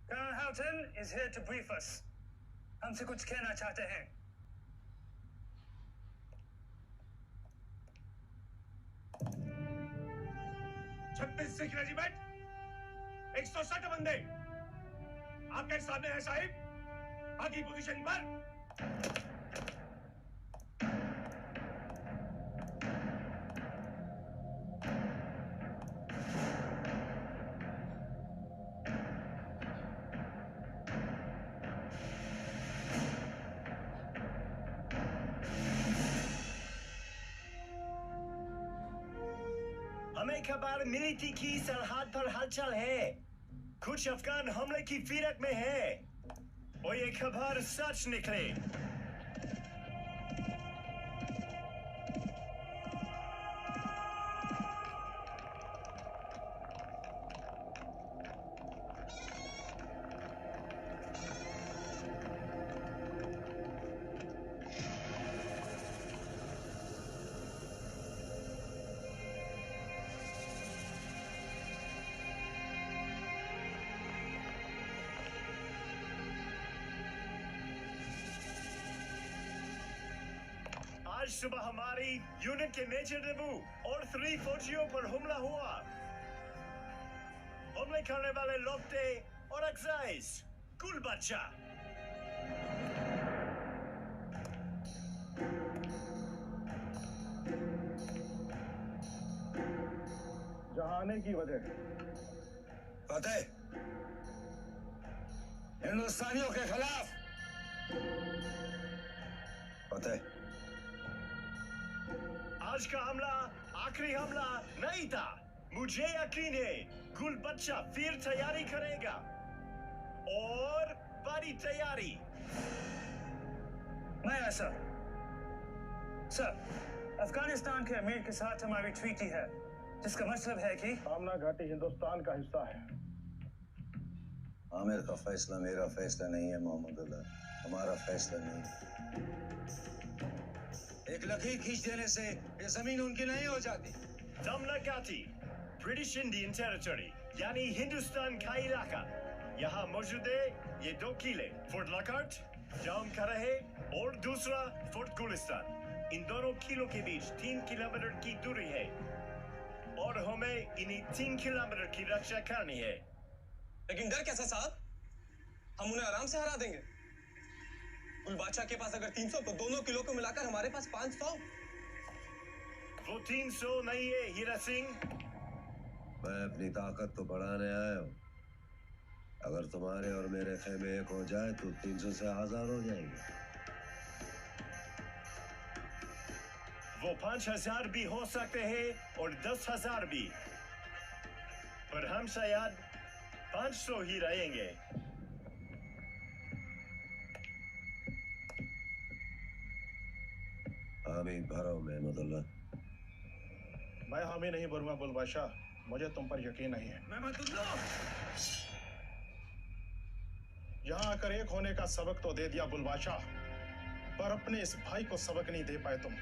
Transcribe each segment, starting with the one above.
Colonel Houghton is here to brief us. हमसे कुछ कहना चाहते हैं. 36 सिख रेजिमेंट 160 बंदे आपके सामने है साहिब. आगे पोजीशन पर. हमें खबर मिली थी कि सरहद पर हलचल है. कुछ अफगान हमले की फिरक में है और ये खबर सच निकले. आज सुबह हमारी यूनिट के मेजर नेबू और 3 फौजियों पर हमला हुआ. हमले करने वाले लोग थे और अक्साइज गुल बच्चा. जहां आने की वजह फतेह हिंदुस्तानियों के खिलाफ. फतेह आज का हमला आखिरी हमला नहीं था. मुझे यकीन है गुल बच्चा फिर तैयारी करेगा और बड़ी तैयारी. मैं ऐसा सर अफगानिस्तान के अमीर के साथ हमारी ट्रीटी है जिसका मतलब है कि सामना घाटी हिंदुस्तान का हिस्सा है. आमिर का फैसला मेरा फैसला नहीं है मोहम्मदुल्लाह. हमारा फैसला नहीं. एक लकीर खींच देने से ये जमीन उनकी नहीं हो जाती. दमनकाती ब्रिटिश इंडियन टेरिटरी यानी हिंदुस्तान का इलाका. यहाँ मौजूद है ये 2 किले फोर्ट लॉकहार्ट जहाँ हम खड़े हैं और दूसरा फोर्ट गुलिस्तान. इन दोनों किलों के बीच 3 किलोमीटर की दूरी है और हमें इन्हीं 3 किलोमीटर की रक्षा करनी है. लेकिन डर कैसा साहब? हम उन्हें आराम से हरा देंगे. गुल बादशाह के पास अगर 300 तो दोनों किलो को मिलाकर हमारे पास 500. वो 300 नहीं है हीरा सिंह. मैं अपनी ताकत तो बढ़ाने आया हूँ. अगर तुम्हारे और मेरे खेमे एक हो जाए तो 300 से 1000 हो जाएंगे. वो 5000 भी हो सकते हैं और 10,000 भी, पर हम शायद 500 ही रहेंगे. हामी भरो महमूदुल्लाह. मैं हामी नहीं भरूंगा गुल बादशाह. मुझे तुम पर यकीन नहीं है. यहाँ आकर एक होने का सबक तो दे दिया गुल बादशाह, पर अपने इस भाई को सबक नहीं दे पाए तुम.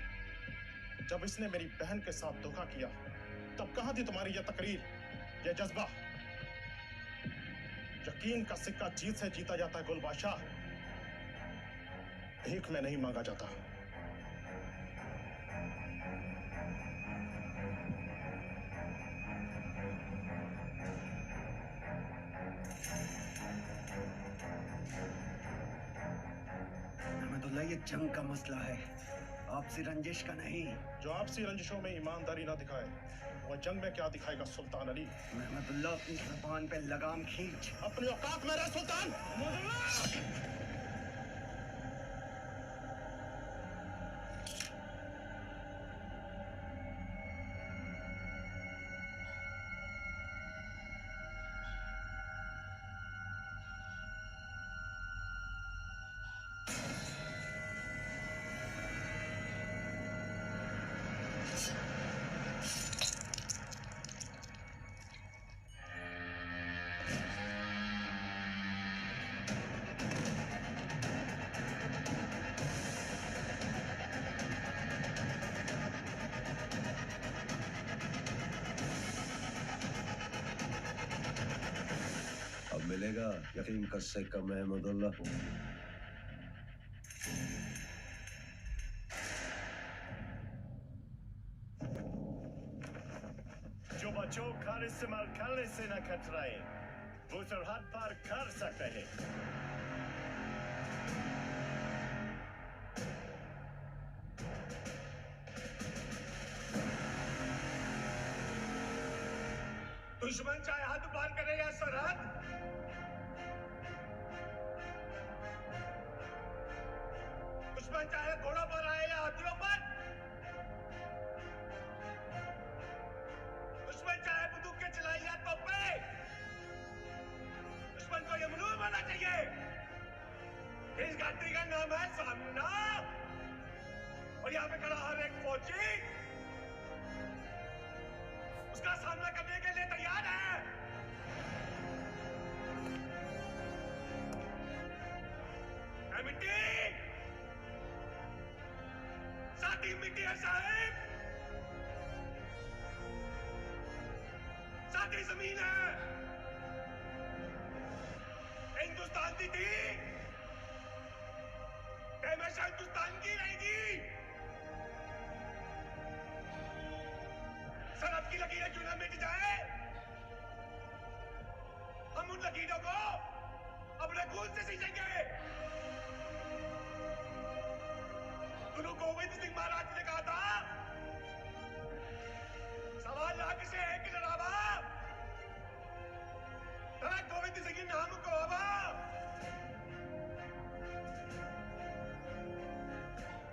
जब इसने मेरी बहन के साथ धोखा किया तब कहाँ थी तुम्हारी यह तकरीर, यह जज्बा. यकीन का सिक्का जीत से जीता जाता है गुल बादशाह. भीख में नहीं मांगा जाता. ये जंग का मसला है, आपसी रंजिश का नहीं. जो आपसी रंजिशों में ईमानदारी ना दिखाए वह जंग में क्या दिखाएगा सुल्तान अली. महमदुल्लाह अपनी ज़बान पे लगाम खींच. अपनी औकात में रह सुल्तान. रहेगा, यकीन कर सकेगा महमूदुल्लाह। जो बच्चों कार इस्तेमाल करने से न कतराए, वो सरहद पार कर सकते हैं। दुश्मन चाहे हद पार करे या सरहद, दुश्मन चाहे घोड़ों पर आए या हाथियों पर, दुश्मन चाहे बंदूक के चलाए या तोपे, दुश्मन को ये मालूम होना चाहिए इस घाटी का नाम है सामना, और यहाँ पे खड़ा हर एक फौजी उसका सामना करने के लिए तैयार है। मिट्टी साथी मिट्टी है साहिब, साथी जमीन है, हिंदुस्तान की थी, हमेशा हिंदुस्तान की रहेगी। सरहद की लकीरें क्यों ना मिट जाए, हम उन लकीरों को अपने खून से सींचेंगे। गुरु गोविंद सिंह महाराज ने कहा था, 1.25 लाख से एक लड़ावा, धरा गोविंद सिंह नाम को हवा।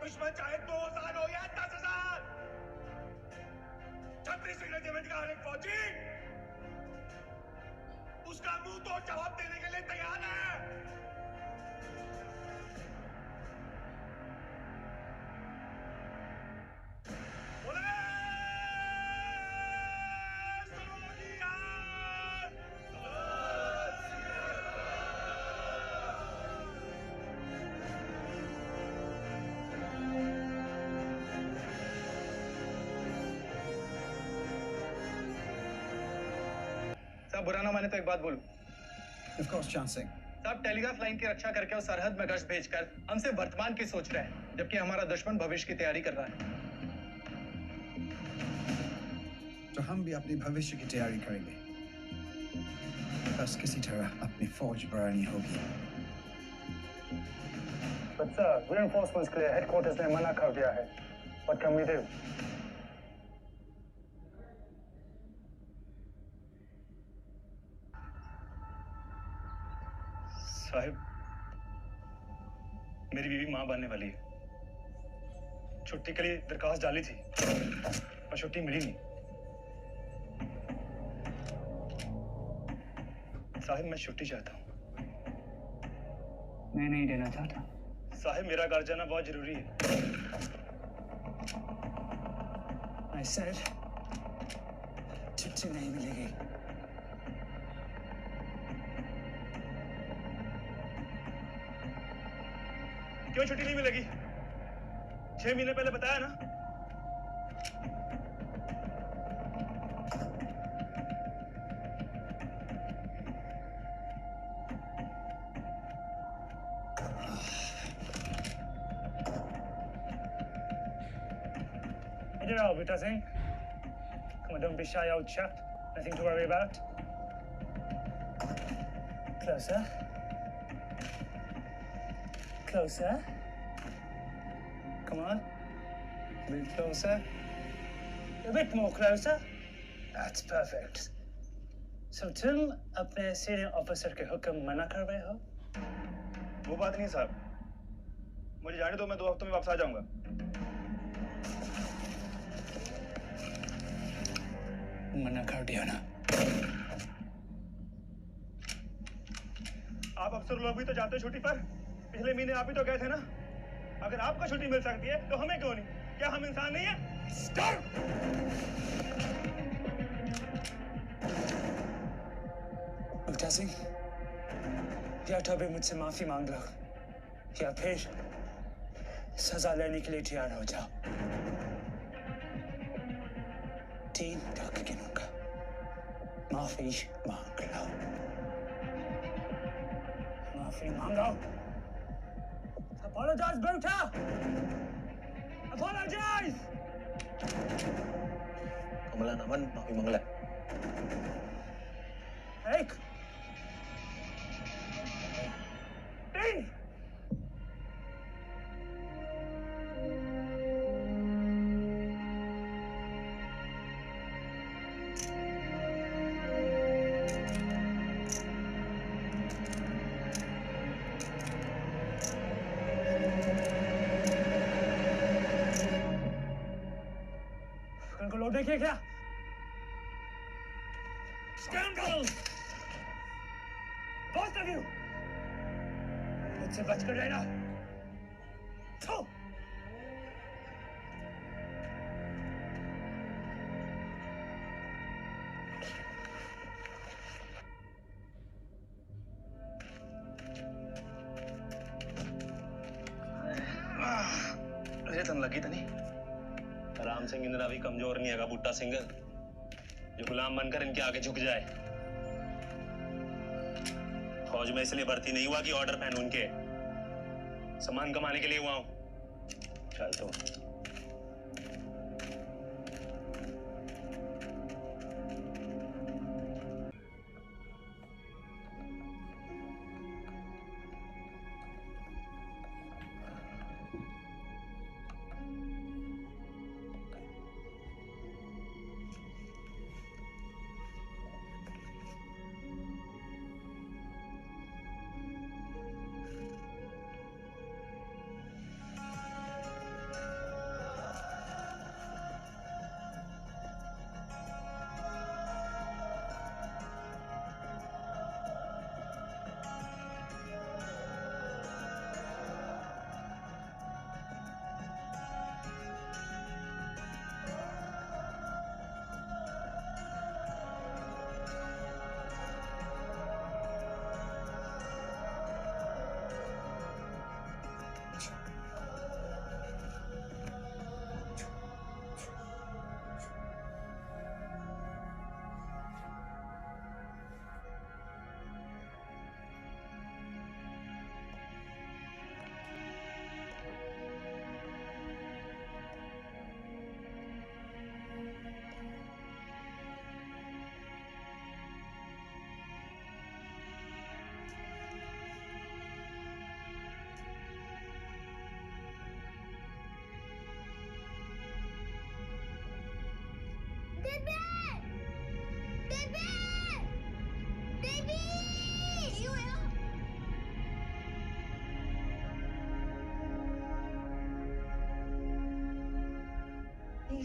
दुश्मन चाहे 2,000 हो या 10,000, 36 रेजिमेंट का हर एक फौजी उसका मुंह तो जवाब देने के लिए तैयार है। बोले साहब बुरा ना माने तो एक बात बोलूं। Of course, Chan Singh. साहब टेलीग्राफ लाइन की रक्षा करके और सरहद में गश्त भेजकर हमसे वर्तमान की सोच रहे हैं, जबकि हमारा दुश्मन भविष्य की तैयारी कर रहा है। तो हम भी अपने भविष्य की तैयारी करेंगे, बस किसी तरह अपनी फौज बढ़ानी होगी। But sir, reinforcements के लिए headquarters ने मना कर दिया है। What can we do? Sahib, मेरी बीवी मां बनने वाली है। छुट्टी के लिए दरखास्त डाली थी, पर छुट्टी मिली नहीं। साहिब, मैं छुट्टी चाहता हूँ। मैं नहीं देना चाहता। साहिब, मेरा घर जाना बहुत जरूरी है। I said, छुट्टी नहीं मिलेगी। क्यों छुट्टी नहीं मिलेगी? 6 महीने पहले बताया ना। Get it out, Butta Singh. Come on, don't be shy, old chap. Nothing to worry about. Closer. Closer. Come on. A bit closer. A bit more closer. That's perfect. So तुम अपने सीनियर ऑफिसर के हुक्म मना कर रहे हो? वो बात नहीं साहब, मुझे जाने दो, मैं 2 हफ्तों में वापस आ जाऊंगा। मना कर दिया ना। आप अफसर लोग भी तो जाते हो छुट्टी पर। पिछले महीने आप भी तो गए थे ना। अगर आपको छुट्टी मिल सकती है तो हमें क्यों नहीं? क्या हम इंसान नहीं है? Stop! बुट्टा सिंह, या तो अभी मुझसे माफी मांग लो, या फिर सजा लेने के लिए तैयार हो जाओ। 3 तक गिनूंगा, माफी मांग लो। माफी मांगो। Apologize, Buta! Apologize! Kamalan naman, mafi mangla. एक, तीन, उनको लोड नहीं किया क्या? Scoundrels! Both of you! मुझसे बचकर रहना। थू! अरे तन लगी तनी राम सिंह इंदिरा भी कमजोर नहीं है बूटा सिंह जो गुलाम बनकर इनके आगे झुक जाए। फौज में इसलिए भर्ती नहीं हुआ कि ऑर्डर पहनूं उनके, सम्मान कमाने के लिए हुआ हूं। चल तो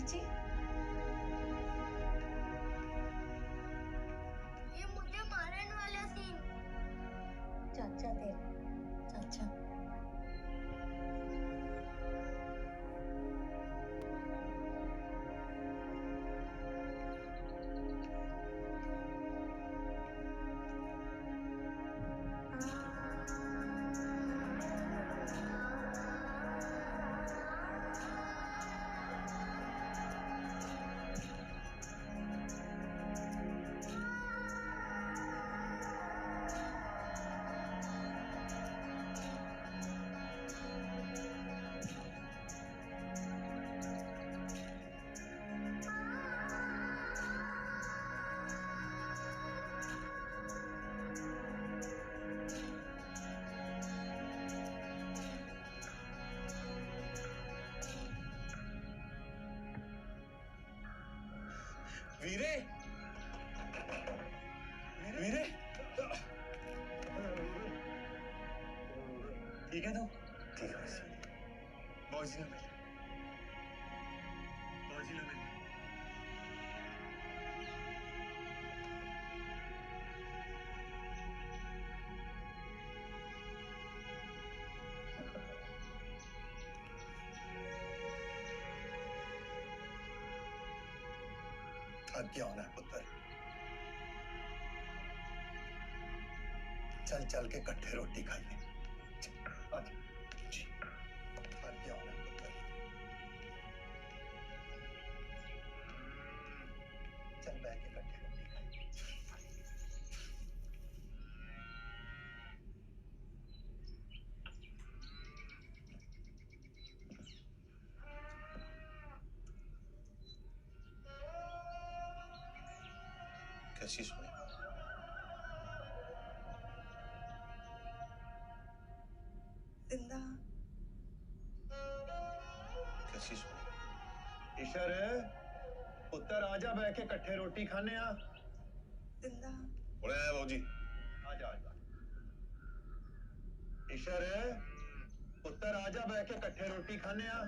जी ये मुझे मारने वाला सीन। चाचा तेरे चाचा वीरे वीरे ठीक है तो ठीक है मौजी ना मिल मौजी ना मिल थक गया होना पुत्र, चल चल के इकट्ठे रोटी खाइए। थक गया होना पुत्र, चल बैठ के इकट्ठे रोटी खाइए। कैसी सुनी? जिंदा। कैसी सुनी? ईशर पुत्र आजा बह के कट्ठे रोटी खाने आ। जिंदा। बोले बाबूजी। आजा आजा। ईशर पुत्र आजा बह के कट्ठे रोटी खाने आ।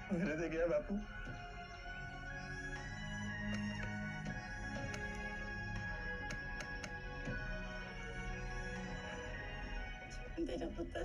मेरे थे गया बापू। तेरा पुत्र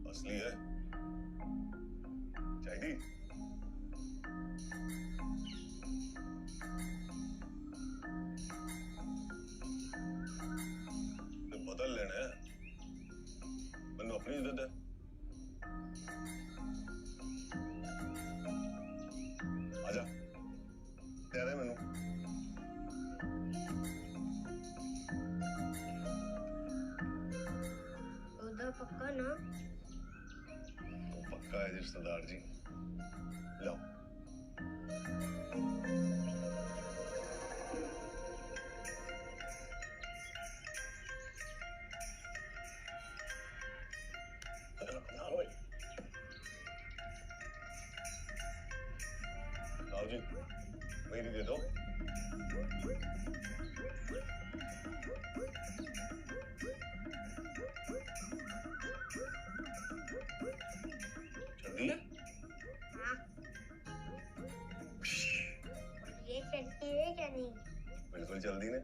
असली है चाहिए। तो बदल लेना है, मैंने अपनी इज्जत है। आजा दे रहे मैनू। उधर पक्का ना? पक्का है रिश्तेदार जी। लो आओ जी, मेरी दे दो। जल्दी है। हाँ। ये चलती है क्या नहीं? बिल्कुल जल्दी ने।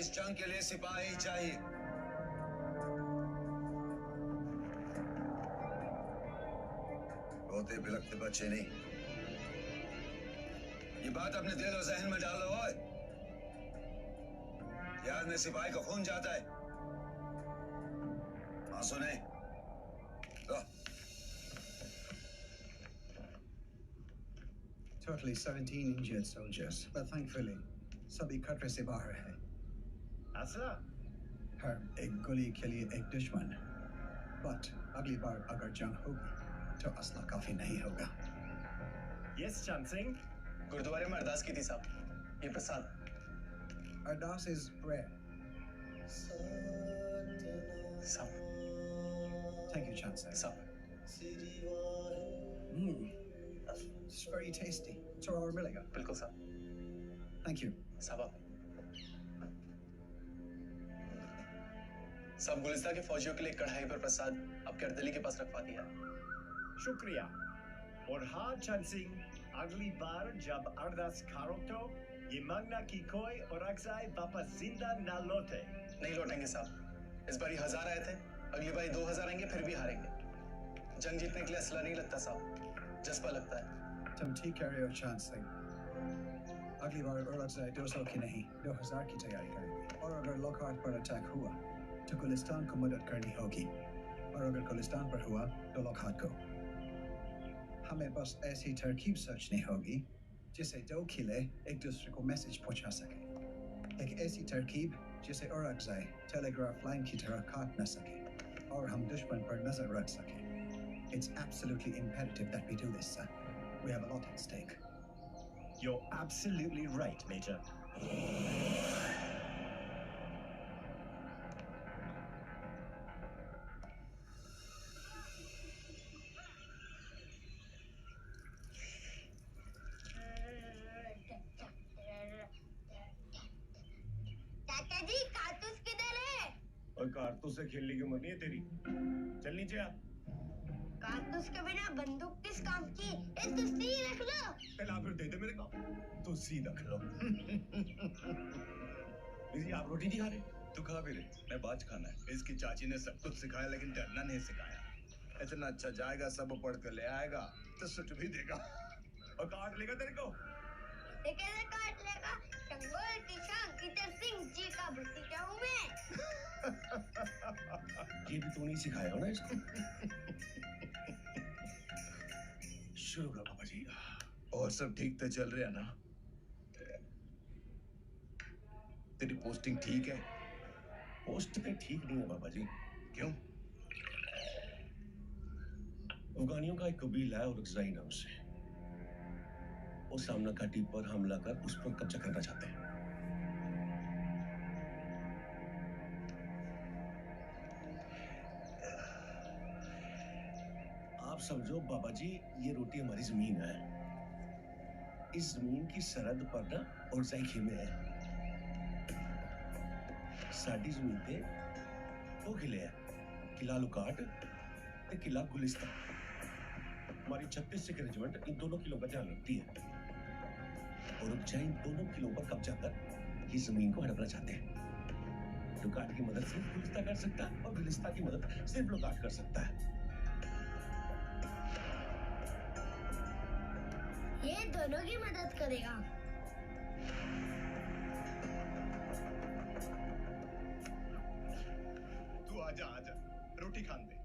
इस जंग के लिए सिपाही चाहिए। रोते बिलखते बच्चे नहीं। ये बात अपने दिल और जहन में डालो। ओए, याद में सिपाही का खून जाता है, आंसू नहीं। Totally 17 injured soldiers, but thankfully, सभी खतरे से बाहर है। असला? हर एक गोली के लिए एक दुश्मन। But अगली बार अगर जंग होगी, तो असला काफी नहीं होगा। Yes, Chand Singh. गुरुद्वारे में अरदास की थी साहब। ये प्रसाद। Ardas is prayer. साहब। Thank you, Chancellor. साहब। It's very tasty. थोड़ा और मिलेगा? बिल्कुल साहब। Thank you. साहब। साहब गुलिस्तान के फौजियों के लिए कढ़ाई पर प्रसाद आपके अर्दली के पास रखवा दिया। शुक्रिया। और हाँ चंद सिंह, अगली बार जब अरदास करो तो ये मांगना कि कोई औरंगज़ेब वापस जिंदा न लौटे। नहीं लौटेंगे साहब। इस बार 1000 आए थे, अगली बार 2000 आएंगे, फिर भी हारेंगे। जंग जीतने के लिए असला नहीं लगता साहब, जज्बा लगता है। तुम ठीक कह रहे हो चांद सिंह। अगली बार औरंगज़ेब 200 की नहीं 2000 की तैयारी करेंगे। और अगर लोकहाट पर अटैक हुआ तो गुलिस्तान को मदद करनी होगी, और अगर गुलिस्तान पर हुआ तो लोकहाट को। हमें बस ऐसी तरकीब सोचनी होगी जिससे दो किले एक दूसरे को मैसेज पहुंचा सके। एक ऐसी तरकीब जिसे औरंगज़ेब टेलीग्राफ लाइन की तरह काट न सके और हम दुश्मन पर नजर रख सके। It's absolutely imperative that we do this, sir. We have a lot at stake. You're absolutely right, Major. चाचा जी, कारतूस किधर है? और कारतूस से खेलने की उम्र नहीं है तेरी। चल नीचे आ। कारतूस के बिना बंदूक किस काम की? ये तुझसे ही रख लो। पहला फिर दे दे मेरे को। तुझसे रख लो। जी आप रोटी नहीं खा रहे? तू खा भी रहे। मैं बाज खाना है। इसकी चाची ने सब कुछ सिखाया लेकिन डरना नहीं सिखाया। इतना अच्छा जाएगा, सब पढ़ कर ले आएगा तो सुट भी देगा और काट लेगा तेरे को। ये कैसे काट लेगा? शंगोल की शान इतर सिंह जी का भतीजा हूँ मैं। ये भी तूने सिखाया हो ना इसको। शुरू करो पापा जी। और सब ठीक तो चल रहा ना? तेरी पोस्टिंग ठीक है? पोस्ट पे ठीक नहीं है पापा जी। क्यों? अफगानियों का एक कबीला है औरंगज़ेब नाम से। वो सामना घाटी पर हमला कर उस पर कब्जा करना चाहते हैं। आप समझो बाबा जी, ये रोटी हमारी जमीन है। इस जमीन की सरहद पर ना औरंगज़ेब खेमे है। साडी जमीन पे दो किले हैं, किला लुकाट ते किला गुलिस्तान। हमारी 36 सिख रेजिमेंट इन दोनों किलों का ध्यान रखती है और औरंगज़ेब इन दोनों किलों पर कब्जा कर ये जमीन को हड़पना चाहते हैं। लुकाट की मदद सिर्फ गुलिस्तान कर सकता है और गुलिस्तान की मदद सिर्फ लुकाट कर सकता है। ये दोनों की मदद करेगा। तू आजा आजा, रोटी खान दे।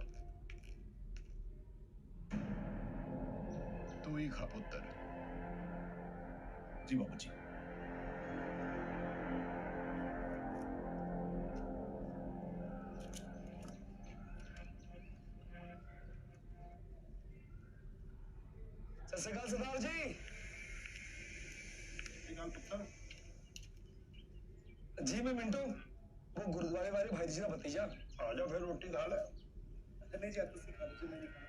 तू ही खा पुत्र। जी बाबा जी। सत श्री अकाल सरदार जी। पुत्र। जी मैं मिंटू, वो गुरुद्वारे वाले भाई जी का भतीजा। आजा फिर रोटी खा ले। नहीं जी, आप खा लीजिए, मैं नहीं खाना।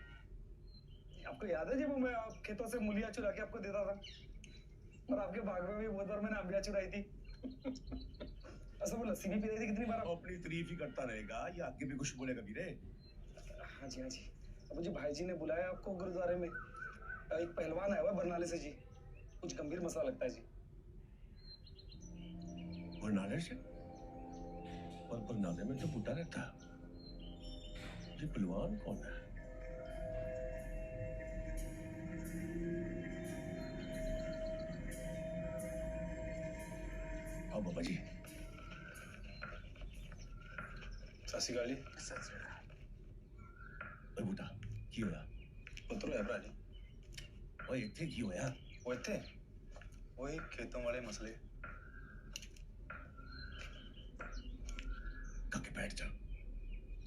आपको याद है जब मैं खेतों से मूलियां चुरा के आपको देता था और आपके बाग में भी बहुत बार मैंने अम्बिया चुराई थी। अच्छा वो लस्सी भी पी रही थी कितनी बार? अपनी तारीफ ही करता रहेगा, ये आगे भी कुछ बोलेगा भी रे। हाँ जी हाँ जी। अब मुझे भाई जी ने बुलाया आपको गुरुद्वारे में। एक पहलवान आया हुआ है बरनाले से जी, कुछ गंभीर मसला लगता है जी। बरनाले से? पर नाले में तो बूटा रहता। ये पहलवान कौन है? हाँ बाबा जी। ससी गाली बूटा की होया? पुत्रो है भरा जी। ओए इतने की होया? वो इतने वही खेतों वाले मसले। काके बैठ जा।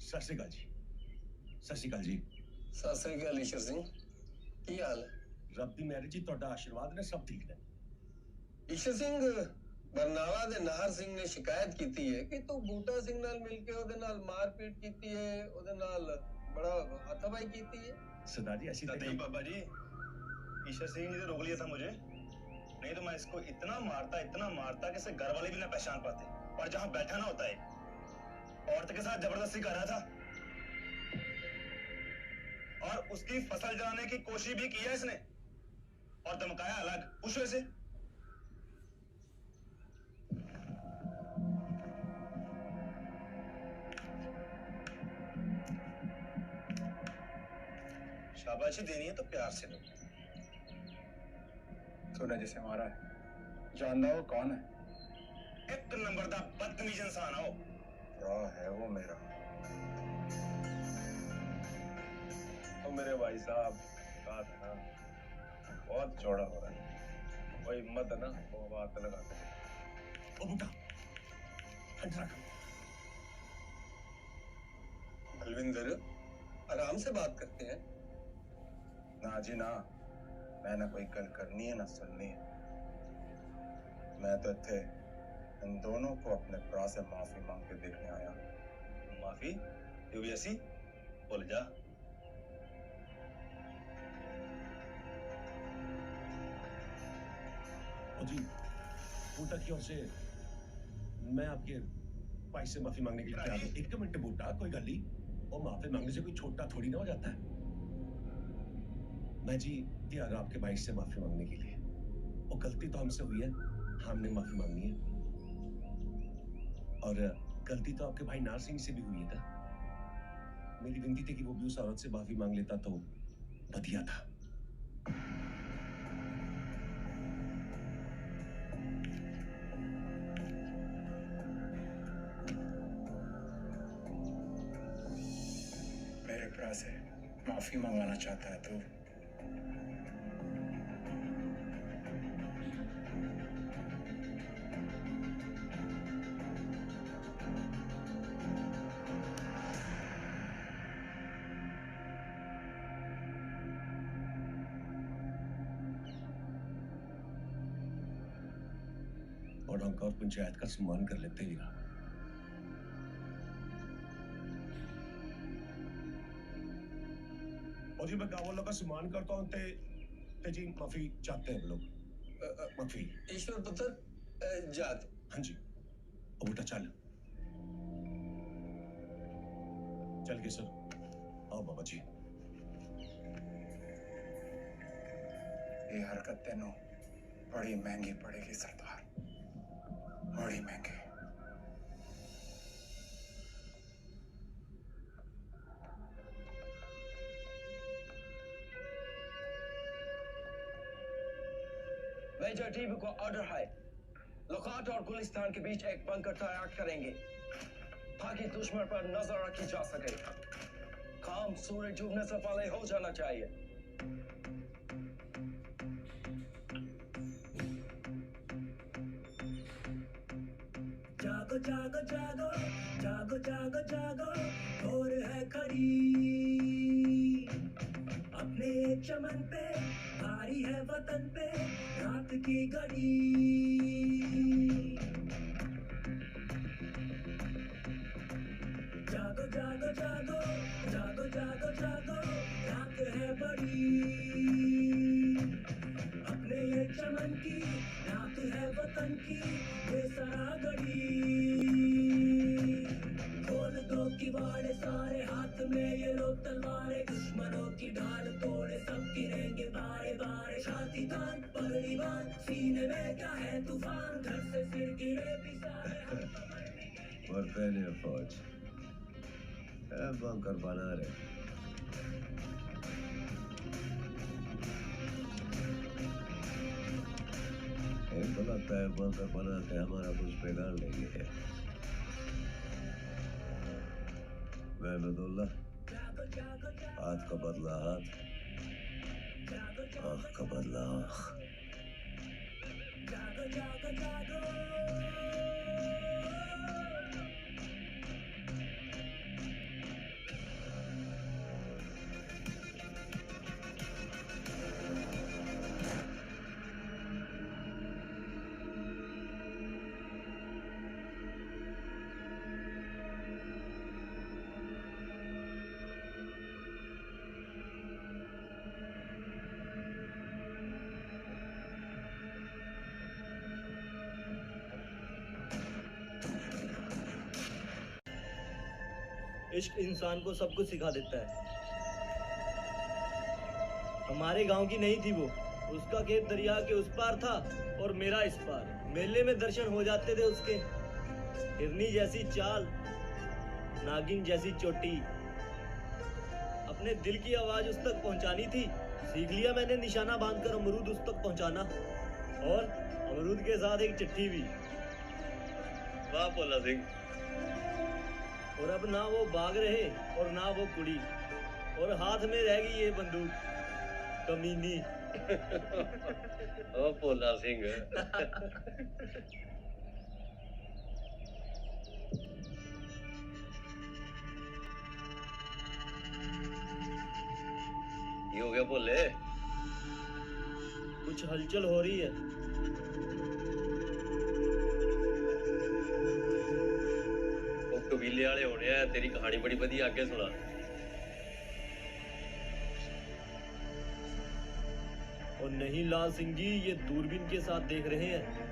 सत श्री अकाल जी। सत श्री अकाल जी। सत श्री अकाल ईश्वर सिंह, की हाल है? रब दी मेहर जी, तुहाडा आशीर्वाद ने सब ठीक ने। ईश्वर सिंह, बरनाला दे नाहर सिंह ने शिकायत की है कि तू बूटा सिंह नाल मिलके ओदे नाल मारपीट की है, ओदे नाल बड़ा हाथापाई की है। सरदार जी ऐसी नहीं बाबा जी, ईश्वर सिंह जी ने रोक लिया था मुझे, नहीं तो मैं इसको इतना मारता कि इसे घर वाले भी ना पहचान पाते। और जहां बैठा ना होता है औरत के साथ जबरदस्ती कर रहा था और उसकी फसल जलाने की कोशिश भी की है इसने और धमकाया अलग। पूछो इसे। शाबाशी देनी है तो प्यार से दो। तूने जिसे मारा है जानदा वो कौन है? एक नंबर दा बदतमीज इंसान हो। रॉ है वो मेरा। तो मेरे भाई साहब कहा था ना, बहुत चौड़ा हो रहा है। वो हिम्मत है ना, वो बात लगाते हैं। ओ बूटा हंसरा कर। बलविंदर, आराम से बात करते हैं। ना जी ना, मैं ना कोई गल करनी है ना सुननी है। मैं तो थे इन दोनों को अपने भरा से माफी मांग के देखने आया। माफी? यू भी ऐसी बोल जा। ओ जी, बूटा की ओर से मैं आपके भाई से माफी मांगने के लिए तैयार हूं। एक मिनट बूटा, कोई गल नहीं। और माफी मांगने से कोई छोटा थोड़ी ना हो जाता है। मैं जी तैयार हूं आपके भाई से माफी मांगने के लिए। वो गलती तो हमसे हुई है, हमने माफी मांगनी है। और गलती तो आपके भाई नार सिंह से भी हुई है था। मेरी विनती थी कि वो भी उस औरत से माफी मांग लेता तो बढ़िया था। मेरे भरा से माफी मंगवाना चाहता है तू? और अंक और पंचायत का सम्मान कर लेते ही ना। और जी मैं गाँव वालों का सम्मान करता हूँ ते जी माफी चाहते हैं लोग। माफी। ईश्वर पुत्र जात। हाँ जी। ओ बेटा चल के सर। आओ बाबा जी। ये हरकत तेनों बड़ी महंगी पड़ेगी सरदार, बड़ी महंगी। मेजर टीबी को ऑर्डर है, लखाट और गुलिस्तान के बीच एक बंकर तैयार करेंगे ताकि दुश्मन पर नजर रखी जा सके। काम सूरज डूबने से पहले हो जाना चाहिए। जागो जागो जागो जागो जागो जागो, और है खड़ी अपने चमन पे, भारी है वतन पे रात की घड़ी। जागो जागो जागो जागो जागो जागो, रात है बड़ी अपने ये चमन की, रात है वतन की बेसरा घड़ी। खोल दो किवाड़े सारे, हाथ में ये लो तलवारें, दुश्मनों की ढाल तोड़े सब गिरेंगे बारे बारे। छाती तान पगड़ी बांध, सीने में क्या है तूफान, घर से सिर गिरे भी सारे। बरतानिया फौज बंकर बना रहे। इनको लगता है बंकर बना के हमारा कुछ बिगाड़ लेंगे। महमदुल्ला, हाथ का बदला हाथ, आँख का बदला आँख। इश्क इंसान को सब कुछ सिखा देता है। हमारे गांव की नहीं थी वो, उसका खेत दरिया के उस पार था और मेरा इस पार। मेले में दर्शन हो जाते थे उसके, हिरनी जैसी चाल, नागिन जैसी चोटी। अपने दिल की आवाज उस तक पहुंचानी थी। सीख लिया मैंने निशाना बांधकर अमरूद उस तक पहुंचाना, और अमरूद के साथ एक चिट्ठी भी। वाह भोला सिंह। और अब ना वो भाग रहे और ना वो कुड़ी, और हाथ में रह गई ये बंदूक कमीनी। ओ भोला सिंह। ये हो गया भोले? कुछ हलचल हो रही है। कबीले वाले होने हैं, तेरी कहानी बड़ी बढ़िया, आगे सुना। और नहीं लाल सिंह जी, ये दूरबीन के साथ देख रहे हैं।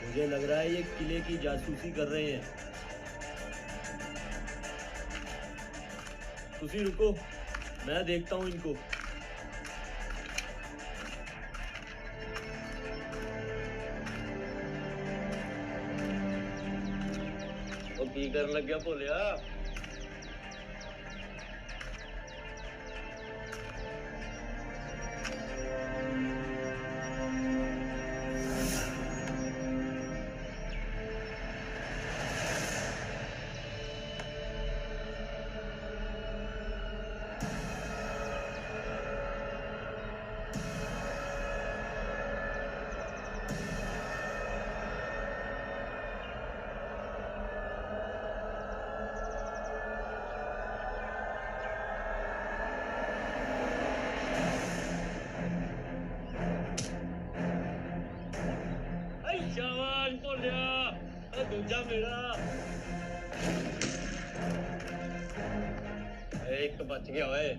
मुझे लग रहा है ये किले की जासूसी कर रहे हैं। तुसी रुको, मैं देखता हूं इनको। वो की कर लग गया भोलिया? दूजा मेरा एक तो बच गया है।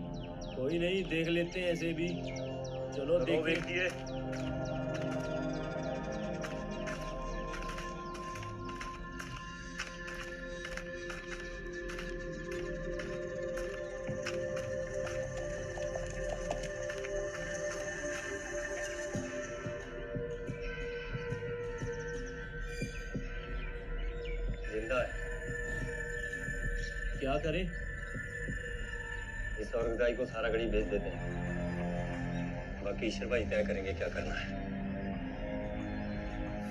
कोई नहीं, देख लेते हैं ऐसे भी। चलो देखिए। क्या करें? इस औरंगज़ाई को सारा गड़ी भेज देते हैं, बाकी ईश्वर भाई तय करेंगे क्या करना है।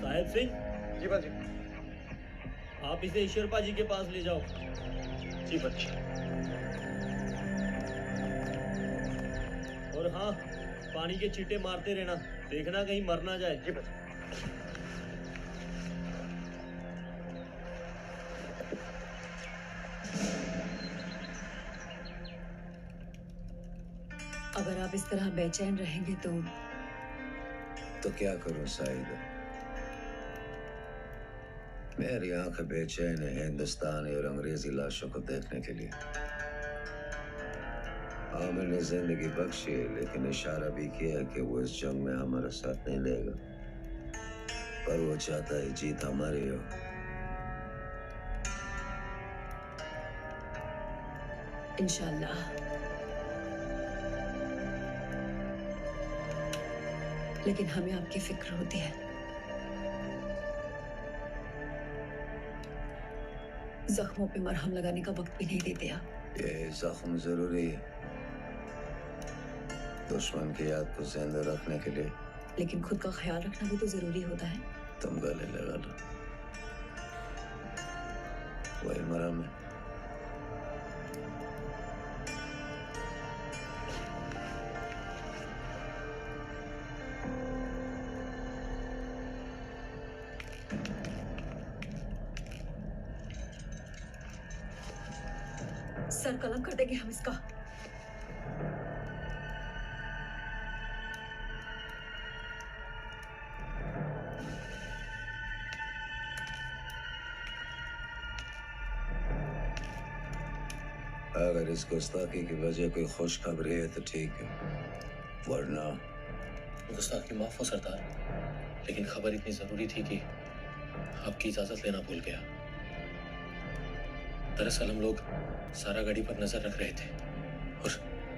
साहिब सिंह। जी बाजी। आप इसे ईश्वरपा जी के पास ले जाओ। जी बाजी। और हाँ, पानी के छींटे मारते रहना, देखना कहीं मर ना जाए। जी बाजी। अगर आप इस तरह बेचैन रहेंगे तो क्या करूं साइद? मेरी आंखें बेचैन है हिंदुस्तानी और अंग्रेजी लाशों को देखने के लिए। आमिर ने जिंदगी बख्शी है, लेकिन इशारा भी किया कि वो इस जंग में हमारा साथ नहीं देगा, पर वो चाहता है जीत हमारी हो। इंशाल्लाह। लेकिन हमें आपकी फिक्र होती है। जख्मों पे मरहम लगाने का वक्त भी नहीं देते आप। ये जख्म जरूरी है दुश्मन की याद को जिंदा रखने के लिए, लेकिन खुद का ख्याल रखना भी तो जरूरी होता है। तुम गले लगा लो, वही मरहम है। सर कलम कर देंगे हम इसका। अगर इस गुस्ताखी की वजह कोई खुशखबरी है तो ठीक है, वरना गुस्ताखी माफ हो सरदार, लेकिन खबर इतनी जरूरी थी कि आपकी इजाजत लेना भूल गया। दरअसल हम लोग सारा गाड़ी पर नजर रख रहे थे और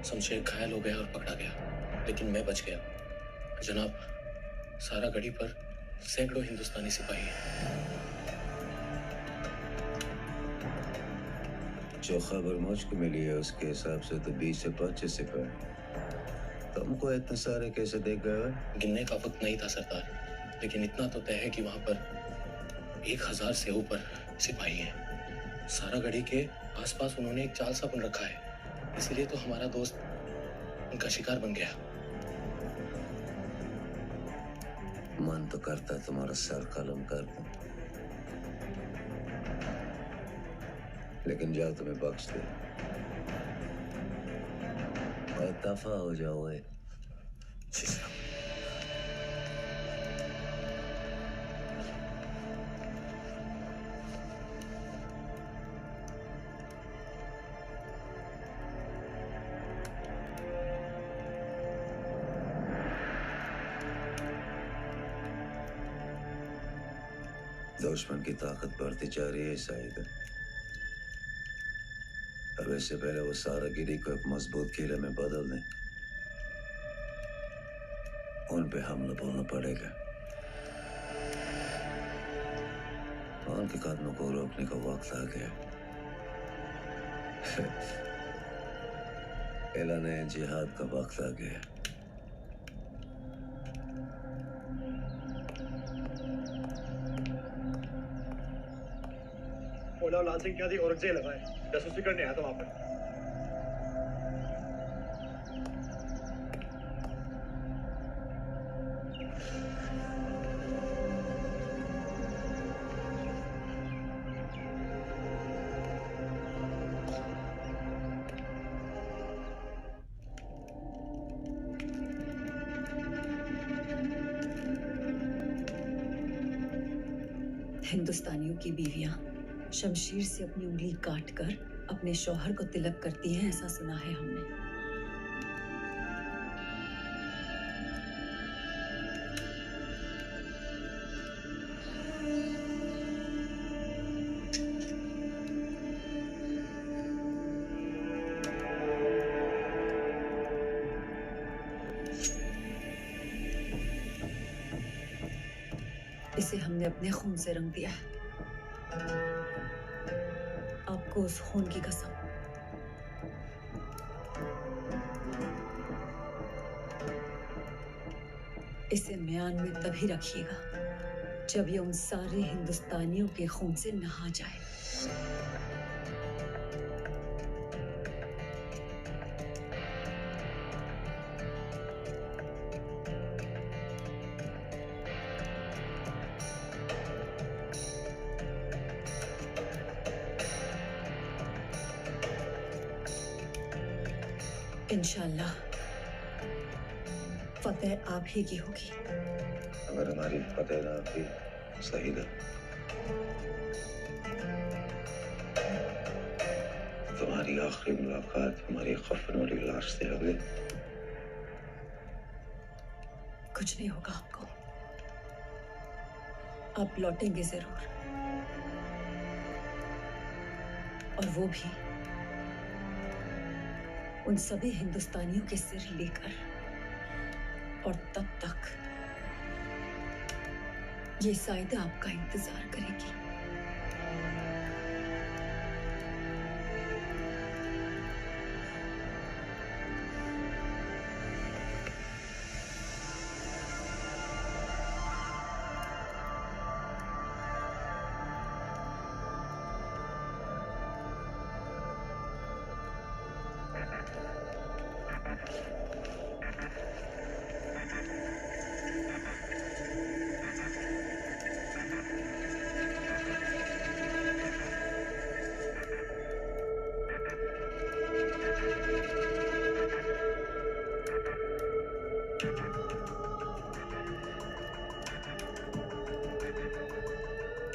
शमशेर घायल हो गया और पकड़ा गया, लेकिन मैं बच गया। जनाब, सारा गाड़ी पर सैकड़ों हिंदुस्तानी सिपाही हैं। जो खबर मुझको मिली है उसके हिसाब से तो 20 से 25 सिपाही। तुमको इतने सारे कैसे देख गए? गिनने का वक्त नहीं था सरदार, लेकिन इतना तो तय है कि वहां पर 1000 से ऊपर सिपाही हैं। सारा गढ़ी के आसपास उन्होंने एक जाल सा बन रखा है, इसीलिए तो हमारा दोस्त उनका शिकार बन गया। मन तो करता है तुम्हारा सर कलम कर दूं, लेकिन जाओ तुम्हें बख्श दे और दफा हो जाओगे। दुश्मन की ताकत बढ़ती जा रही है शायद। अब इससे पहले वो सारा गिरी को एक मजबूत किले में बदल दें, उन पे हमला बोलना पड़ेगा। उनके कदमों को रोकने का वक्त आ गया। ऐलान जिहाद का वक्त आ गया। ओला लाल सिंह क्या थी औरंगजेब लगाए जासूसी करने आया था वहां पर। हिंदुस्तानियों की बीवियां शमशीर से अपनी उंगली काटकर अपने शौहर को तिलक करती हैं, ऐसा सुना है हमने। इसे हमने अपने खून से रंग दिया है। आपको उस खून की कसम। इसे म्यान में तभी रखिएगा जब ये उन सारे हिंदुस्तानियों के खून से नहा जाए। इंशाल्लाह फतेह आप ही की होगी। अगर हमारी फतेह ना भी सही है, तुम्हारी हमारी आखिरी मुलाकात हमारी कफन वाली लाश से आगे। कुछ नहीं होगा आपको, आप लौटेंगे जरूर, और वो भी उन सभी हिंदुस्तानियों के सिर लेकर। और तब तक ये साइदा आपका इंतजार करेगी।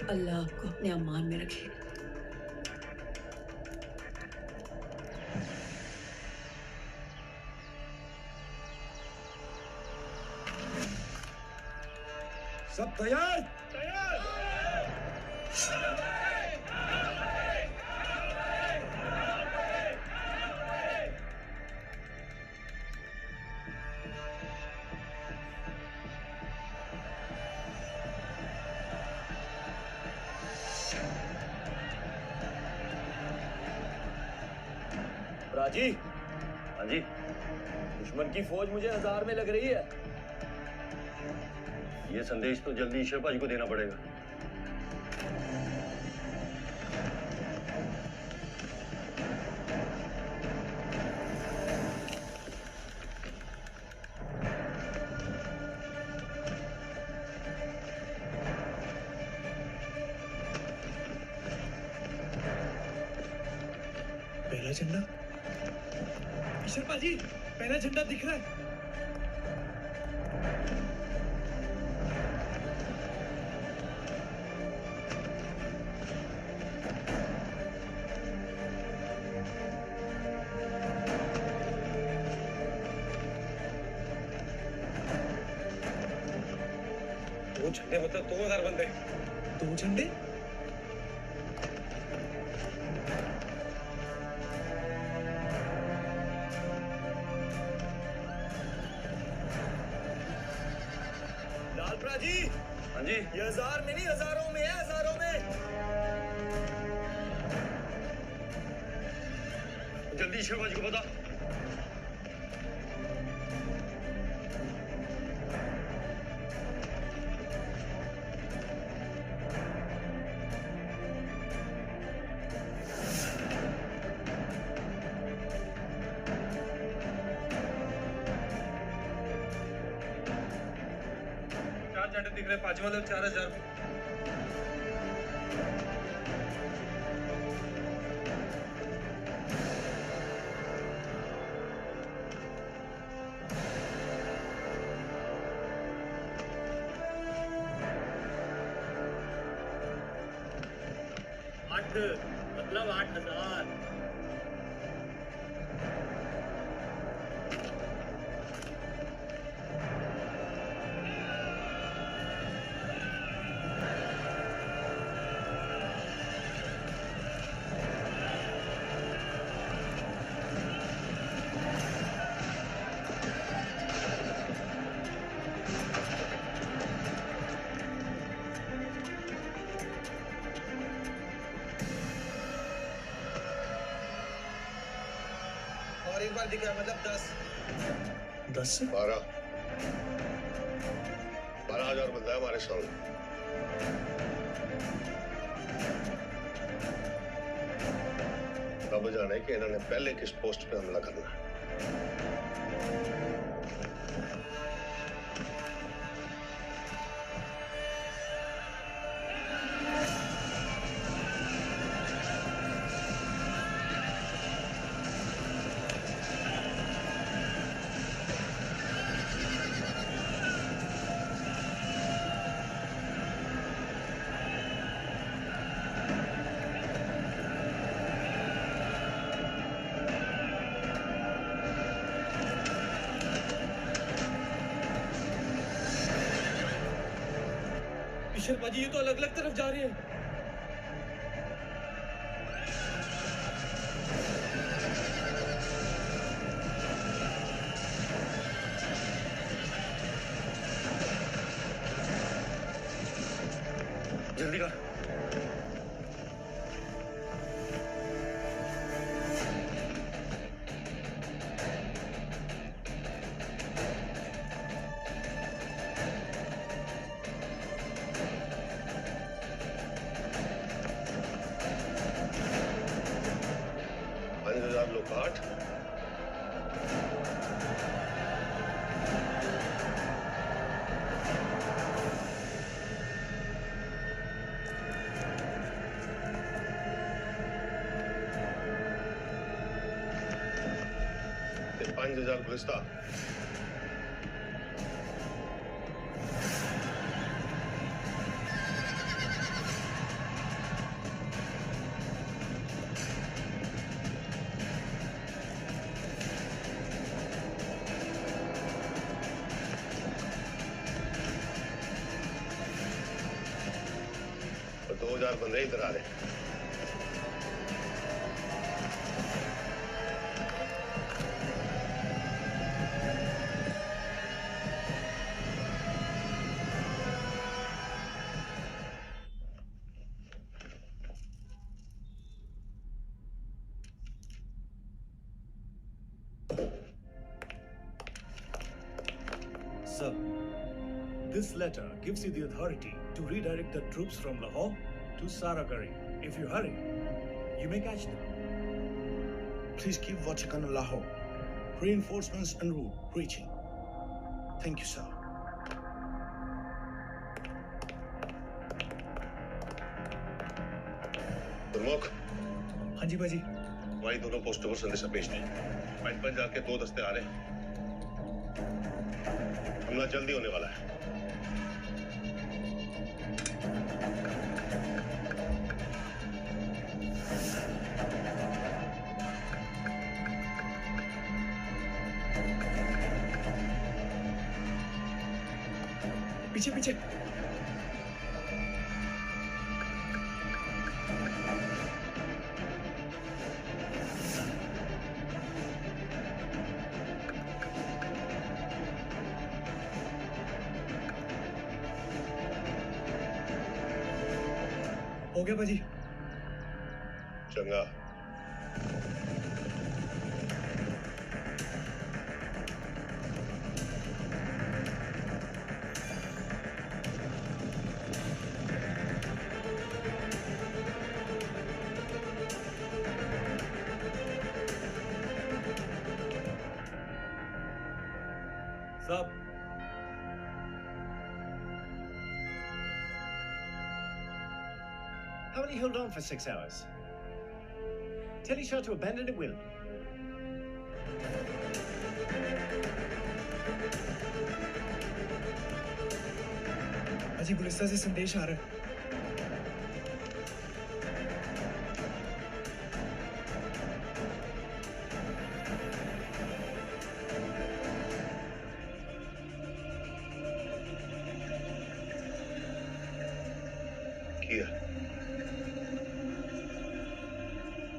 अल्लाह आपको अपने अमान में रखे। सब तैयार? राजी, हाँ जी। दुश्मन की फौज मुझे 1000 में लग रही है। ये संदेश तो जल्दी ईश्वर भाई को देना पड़ेगा। पहला झंडा, ईश्वर जी, पहला झंडा दिख रहा है। दो झंडे मतलब 2000 बंदे। 2 झंडे? लालप्रा जी, हाँ जी। ये 1000 में नहीं, हजारों में है, हजारों में। जल्दी ईश्वर भाई को बता। झंडे दिख रहे, पांचवा लोग 4000। मतलब 8000। और एक बार दिखा मतलब 10। 12,000 बंदा है हमारे सामने। तब जाने कि इन्होंने पहले किस पोस्ट पे हमला करना है। ईश्वर पाजी, ये तो अलग अलग तरफ जा रहे हैं। जल्दी कर। लुकाट ते 5000 गुलिस्ता और 2000 बंदे इधर आ रहे हैं। Sir, this letter gives you the authority to redirect the troops from Lahore to Saragari. If you hurry, you may catch them. Please keep watching on Lahore. Reinforcements en route, reaching. Thank you, sir. प्रमुख, हाँ जी बाजी। वही दोनों पोस्टों पर संदेशा भेज दें। 5-5 के 2 दस्ते आ रहे हैं। हमला जल्दी होने वाला है। पीछे पीछे। हो गया बाजी। चंगा। Sir. How will he hold on for 6 hours? Tell Ishar to abandon at will. बाजी गुलिस्ता से संदेश आ रहा है।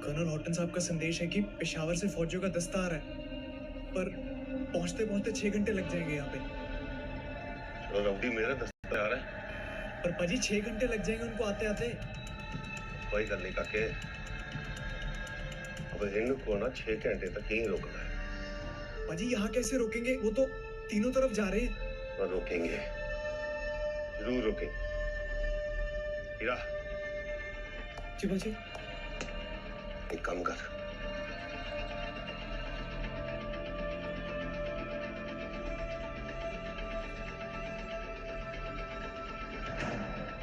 कर्नल हॉटन साहब का संदेश है कि पेशावर से फौजियों का दस्ता आ रहा है, पर पहुंचते पहुंचते 6 घंटे लग जाएंगे यहाँ पे। चलो रवडी, मेरा दस्ता आ रहा है। पर पाजी 6 घंटे लग जाएंगे उनको आते आते। कोई गल नहीं काके, अब इनको ना 6 घंटे तक यहीं रोकना है। पाजी यहाँ कैसे रोकेंगे? वो तो तीनों तरफ जा रहे हैं। और रोकेंगे, जरूर रोकेंगे। हीरा, जी बाजी। एक काम कर,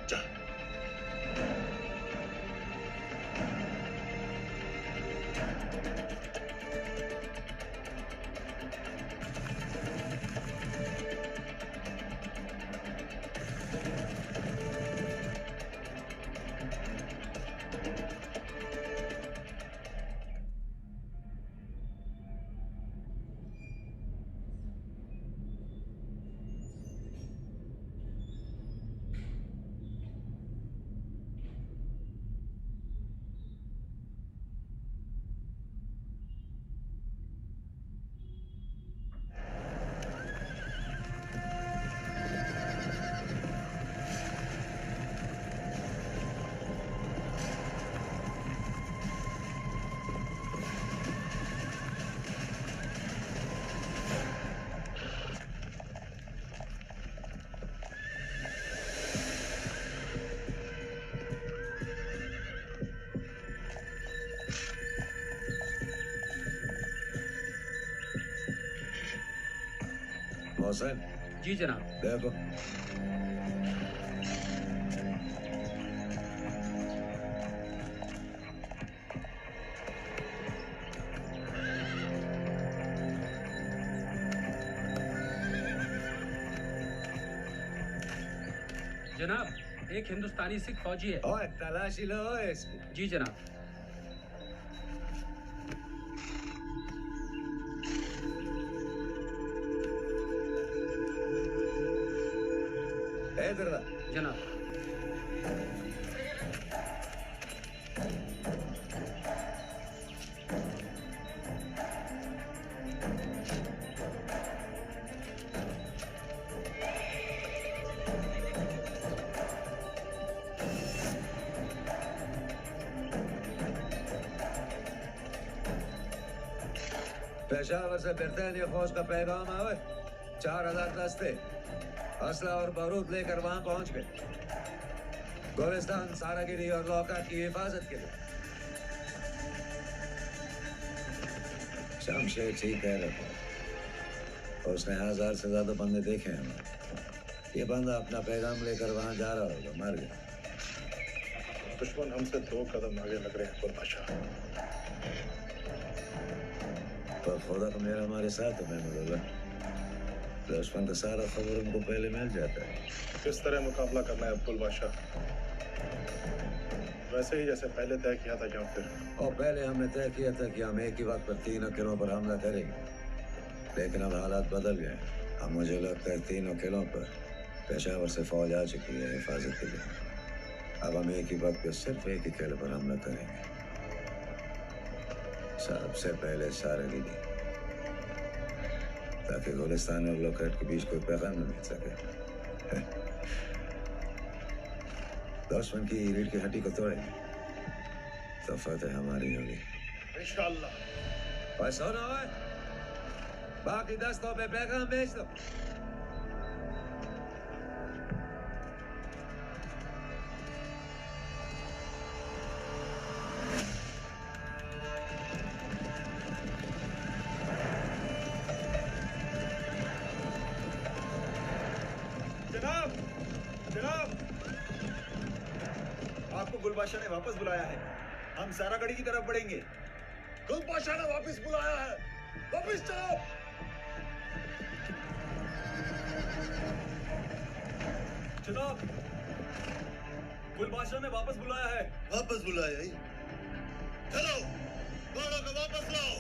जा। मोहसिन। जी जनाब। देखो जनाब एक हिंदुस्तानी सिख फौजी है। ओए तलाशी लो इसकी। जी जनाब। इधर जनाब। पेशावर से बरतानिया फौज का पैगाम आवे। 4000 दस्ते असला और बारूद लेकर वहां पहुंच गए। गोलिस्तान, सारागिरी और लौकात की हिफाजत के लिए। शमशेर ठीक कह रहा था। उसने 1000 से ज्यादा बंदे देखे हैं। ये बंदा अपना पैगाम लेकर वहां जा रहा होगा। मर गया। दुश्मन हमसे 2 कदम आगे लग रहे हैं कुलबादशाह। पर खुदा का मेरा हमारे साथ है महमूदुल्लाह। दुश्मन का सारा खबर उनको पहले मिल जाता है। किस तरह मुकाबला करना है अब्दुल बादशाह? वैसे ही जैसे पहले तय किया था या फिर? और पहले हमने तय किया था कि हम एक ही वक्त पर 3 किलों पर हमला करेंगे, लेकिन अब हालात बदल गए। अब मुझे लगता है 3 किलों पर पेशावर से फौज आ चुकी है हिफाजत के लिए। अब हम एक ही वक्त पर सिर्फ एक ही किले पर हमला करेंगे। सबसे पहले सारागिरी, ताकि गुलिस्तान और लोकेट के बीच कोई पैगाम न मिल सके। दुश्मन की रीढ़ की हड्डी को तोड़ेंगे तो फतेह हमारी होगी इंशाअल्लाह। और सुनो, बाकी दस्तों पे पैगाम भेज दो। गुलबादशाह ने वापस बुलाया है। हम सारागढ़ी की तरफ बढ़ेंगे। गुलबादशाह ने वापस बुलाया है। वापस चलो। जनाब, गुलबादशाह ने वापस बुलाया है। वापस बुलाया है? चलो, घोड़ों को वापस लाओ।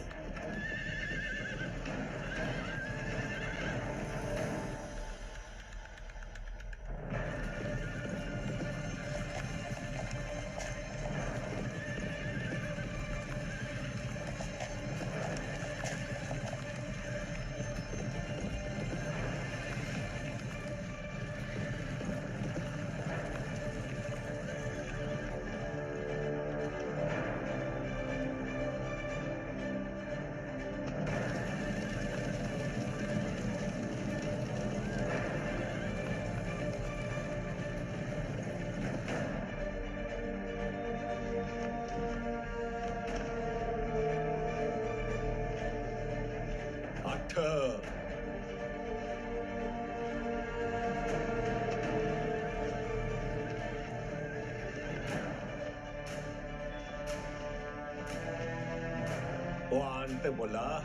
te bola.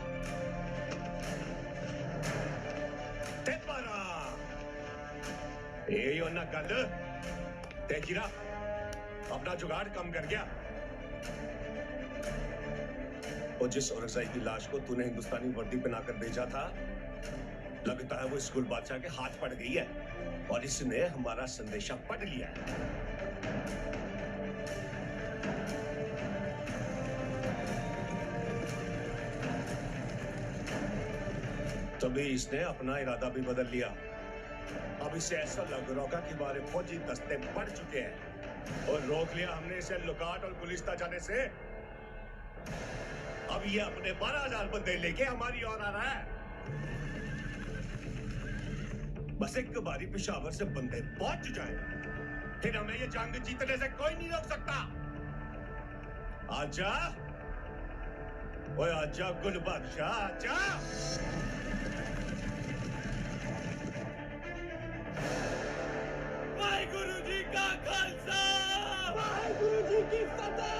Te para. ये ना गल तेजीरा अपना जुगाड़ कम कर गया। और जिस औरंगज़ेब की लाश को तूने हिंदुस्तानी वर्दी पहनाकर भेजा था, लगता है वो स्कूल बादशाह के हाथ पड़ गई है और इसने हमारा संदेशा पढ़ लिया है। तभी इसने अपना इरादा भी बदल लिया। अब इसे ऐसा लग रहा होगा कि हमारे फौजी दस्ते बढ़ चुके हैं और रोक लिया हमने इसे लुकाट और गुलिस्ता जाने से। अब ये अपने 12,000 बंदे लेके हमारी ओर आ रहा है। बस एक बारी पेशावर से बंदे पहुंच जाए, फिर हमें ये जंग जीतने से कोई नहीं रोक सकता। आजा, ओए आजा गुल बादशाह, आजा। वाहेगुरु जी का खालसा, वाहेगुरु जी की फतेह।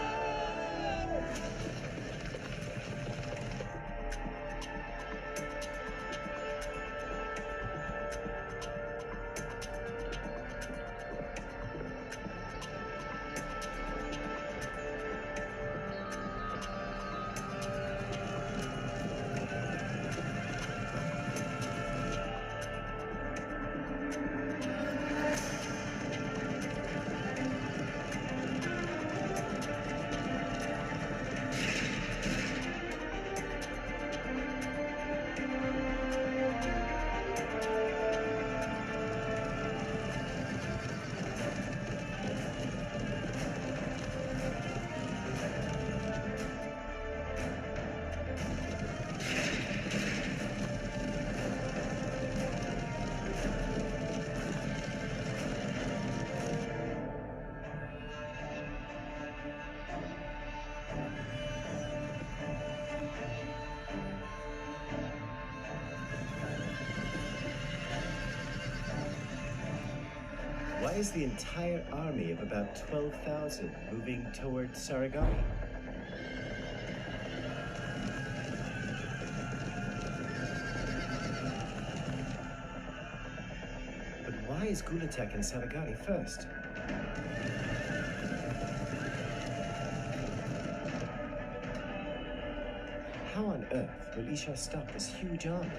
Why is the entire army of about 12,000 moving toward Saragari? But why is Gulatek in Saragari first? How on earth will Isha stop this huge army?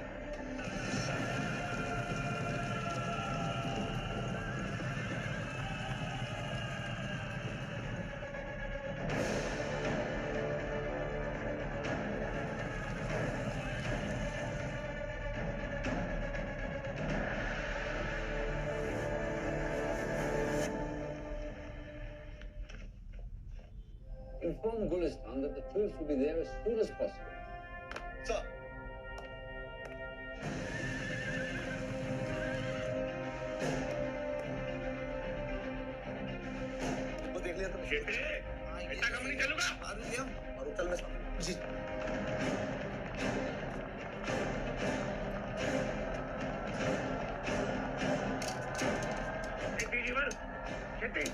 Inform Gulistan that the troops will be there as soon as possible. Sir. वो देख लिया तुमने? इतना कम नहीं चलूंगा। मार लिया और चल मैं सामने। जी। खेती जीवन, खेती।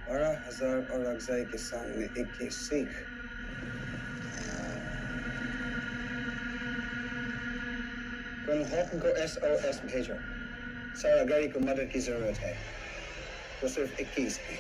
12,000 और अगजाई के सामने 21 सिख। कर्नल हॉटन को SOS भेजो। सारागरी को मदद की जरूरत है। वो सिर्फ 21 है।